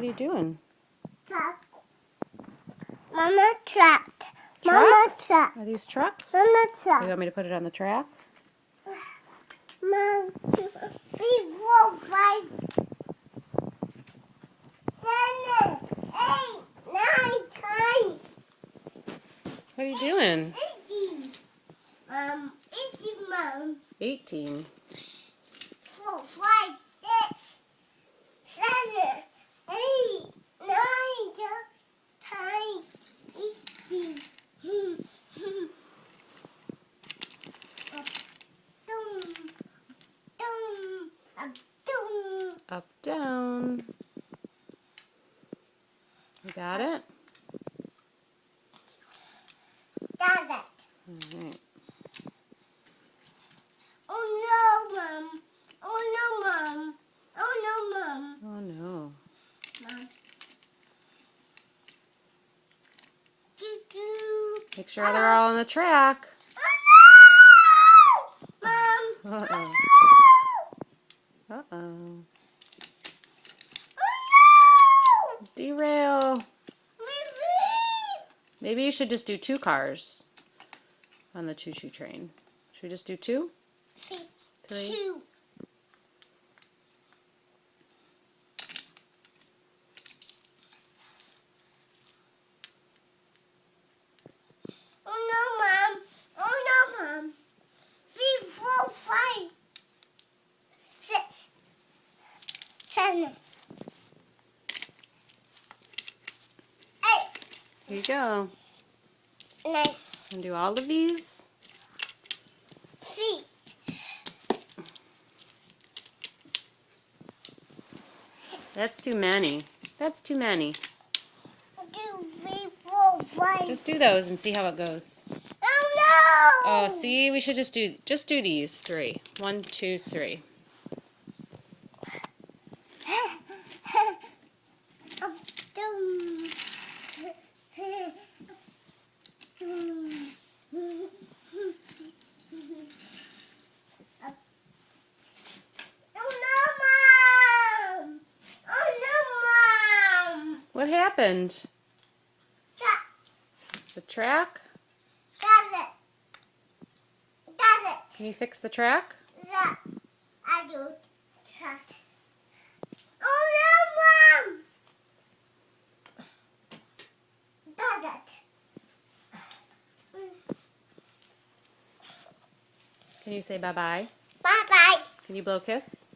What are you doing? Truck. Mama truck. Mama Trucks? truck. Are these trucks? Mama Do truck. you want me to put it on the track? 1, 2, 3, 4, 5, 7, 8, 9, 10. What are you doing? 18. 18, Mom. 18. 4, 5, 6, 7, 8, 9, 10, 18. Up, down. You got it? Got it. All right. Oh no, Mom. Oh no, Mom. Oh no, Mom. Oh no. Mom. Doo-doo. Make sure they're all on the track. Oh no! Mom. Uh-oh. Oh Uh-oh. no! Oh no! Derail. Relief. Maybe you should just do 2 cars on the choo-choo train. Should we just do 2? 3? 2. Oh no, Mom. Oh no, Mom. 3, 4, 5, 6, 7, 8. Here you go. 9, And do all of these. 3. That's too many. That's too many. 2, 3, 4, 5. Just do those and see how it goes. Oh no! Oh, see, we should just do these 3. 1, 2, 3. What happened? The track? Can you fix the track? Can you say bye-bye? Bye bye. Can you blow a kiss?